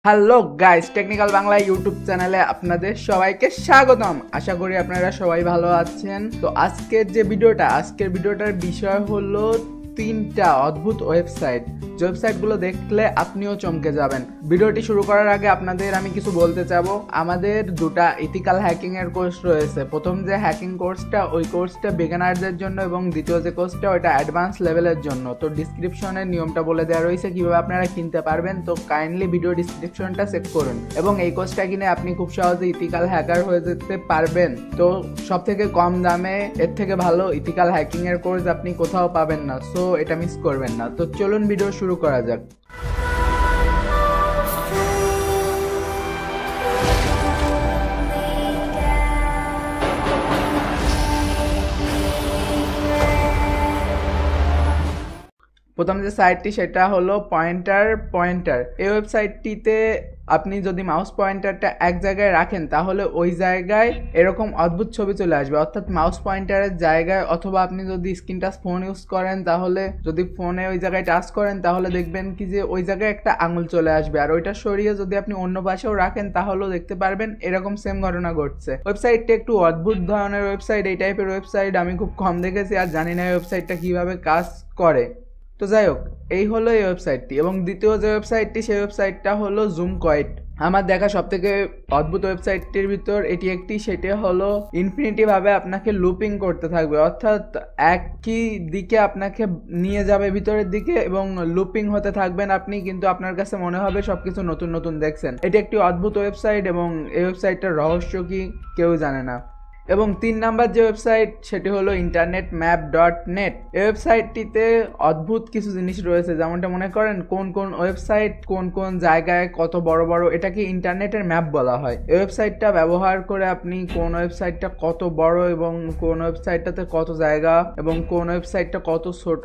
Hello guys, technical Bangla YouTube চ্যানেলে আপনাদের সবাইকে স্বাগতম। আশা করি আপনারা সবাই ভালো আছেন। তো আজকের ভিডিওটার বিষয় হলো 3টা অদ্ভুত ওয়েবসাইট, যে ওয়েবসাইটগুলো দেখলে আপনিও চমকে যাবেন। ভিডিওটি শুরু করার আগে আপনাদের আমি কিছু বলতে চাবো। আমাদের দুটা ইথিক্যাল হ্যাকিং এর কোর্স রয়েছে। প্রথম যে হ্যাকিং কোর্সটা, ওই কোর্সটা বিগিনারদের জন্য, এবং দ্বিতীয় যে কোর্সটা ওইটা অ্যাডভান্স লেভেলের জন্য। তো ডিসক্রিপশনের নিয়মটা বলে দেওয়া রয়েছে কিভাবে আপনারা কিনতে পারবেন। তো কাইন্ডলি ভিডিও ডিসক্রিপশনটা চেক করুন, এবং এই কোর্সটা কিনে আপনি খুব সহজে ইথিক্যাল হ্যাকার হয়ে যেতে পারবেন। তো সব থেকে কম দামে এর থেকে ভালো ইথিক্যাল হ্যাকিং এর কোর্স আপনি কোথাও পাবেন না। সো এটা মিস করবেন না। তো চলুন ভিডিও শুরু করা যাক। প্রথম যে সাইটটি সেটা হলো পয়েন্টার। এই ওয়েবসাইটটিতে আপনি যদি মাউস পয়েন্টারটা এক জায়গায় রাখেন তাহলে ওই জায়গায় এরকম অদ্ভুত ছবি চলে আসবে, অর্থাৎ মাউস পয়েন্টারের জায়গায়, অথবা আপনি যদি স্ক্রিন টাচ ফোন ইউজ করেন তাহলে যদি ফোনে ওই জায়গায় টাচ করেন তাহলে দেখবেন কি যে ওই জায়গায় একটা আঙুল চলে আসবে, আর ওইটা সরিয়ে যদি আপনি অন্য পাশেও রাখেন তাহলেও দেখতে পারবেন এরকম সেম ঘটনা ঘটছে। ওয়েবসাইটটা একটু অদ্ভুত ধরনের ওয়েবসাইট। এই টাইপের ওয়েবসাইট আমি খুব কম দেখেছি, আর জানি না এই ওয়েবসাইটটা কিভাবে কাজ করে। তো যাই হোক, এই হলো এই ওয়েবসাইটটি। এবং দ্বিতীয় যে ওয়েবসাইটটি, সেই ওয়েবসাইটটা হলো জুমকয়েট। আমার দেখা সব থেকে অদ্ভুত ওয়েবসাইটটির ভিতর এটি একটি। সেটি হলো ইনফিনিটি ভাবে আপনাকে লুপিং করতে থাকবে, অর্থাৎ একই দিকে আপনাকে নিয়ে যাবে ভিতরের দিকে, এবং লুপিং হতে থাকবেন আপনি, কিন্তু আপনার কাছে মনে হবে সবকিছু নতুন নতুন দেখছেন। এটি একটি অদ্ভুত ওয়েবসাইট, এবং এই ওয়েবসাইটটার রহস্য কি কেউ জানে না। এবং 3 নাম্বার যে ওয়েবসাইট সেটি হলো internetmap.net। এই ওয়েবসাইটটিতে অদ্ভুত কিছু জিনিস রয়েছে, যেমনটা মনে করেন কোন ওয়েবসাইট কোন জায়গায় কত বড় বড়, এটাকে ইন্টারনেটের ম্যাপ বলা হয়। এই ওয়েবসাইটটা ব্যবহার করে আপনি কোন ওয়েবসাইটটা কত বড়, এবং কোন ওয়েবসাইটটাতে কত জায়গা, এবং কোন ওয়েবসাইটটা কত ছোট,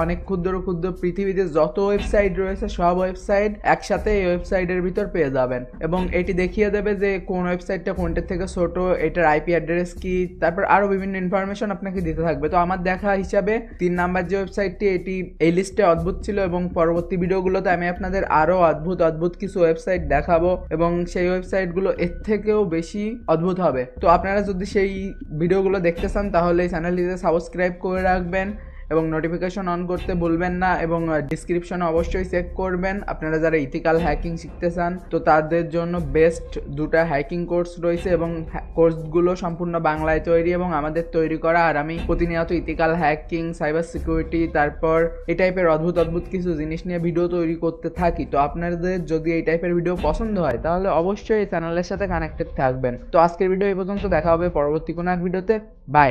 অনেক ক্ষুদ্র ক্ষুদ্র পৃথিবীতে যত ওয়েবসাইট রয়েছে সব ওয়েবসাইট একসাথে এই ওয়েবসাইটের ভিতর পেয়ে যাবেন। এবং এটি দেখিয়ে দেবে যে কোন ওয়েবসাইটটা কোনটার থেকে ছোট, এটার আইপি অ্যাড্রেস কি, তারপর আরো বিভিন্ন ইনফরমেশন আপনাকে দিতে থাকবে। তো আমার দেখা হিসাবে 3 নাম্বার যে ওয়েবসাইটটি, এটি এই লিস্টে অদ্ভুত ছিল, এবং পরবর্তী ভিডিওগুলোতে আমি আপনাদের আরো অদ্ভুত কিছু ওয়েবসাইট দেখাবো, এবং সেই ওয়েবসাইটগুলো এর থেকেও বেশি অদ্ভুত হবে। তো আপনারা যদি সেই ভিডিওগুলো দেখতে চান তাহলে এই চ্যানেলটিতে সাবস্ক্রাইব করে রাখবেন, এবং নোটিফিকেশন অন করতে ভুলবেন না, এবং ডিসক্রিপশনে অবশ্যই চেক করবেন। আপনারা যারা ইথিক্যাল হ্যাকিং শিখতে চান তো তাদের জন্য বেস্ট দুটা হ্যাকিং কোর্স রয়েছে, এবং কোর্সগুলো সম্পূর্ণ বাংলায় তৈরি এবং আমাদের তৈরি করা। আর আমি প্রতিনিয়ত ইথিক্যাল হ্যাকিং, সাইবার সিকিউরিটি, তারপর এই টাইপের অদ্ভুত কিছু জিনিস নিয়ে ভিডিও তৈরি করতে থাকি। তো আপনাদের যদি এই টাইপের ভিডিও পছন্দ হয় তাহলে অবশ্যই এই চ্যানেলের সাথে কানেক্টেড থাকবেন। তো আজকের ভিডিও এই পর্যন্ত, দেখা হবে পরবর্তী কোনো এক ভিডিওতে। বাই।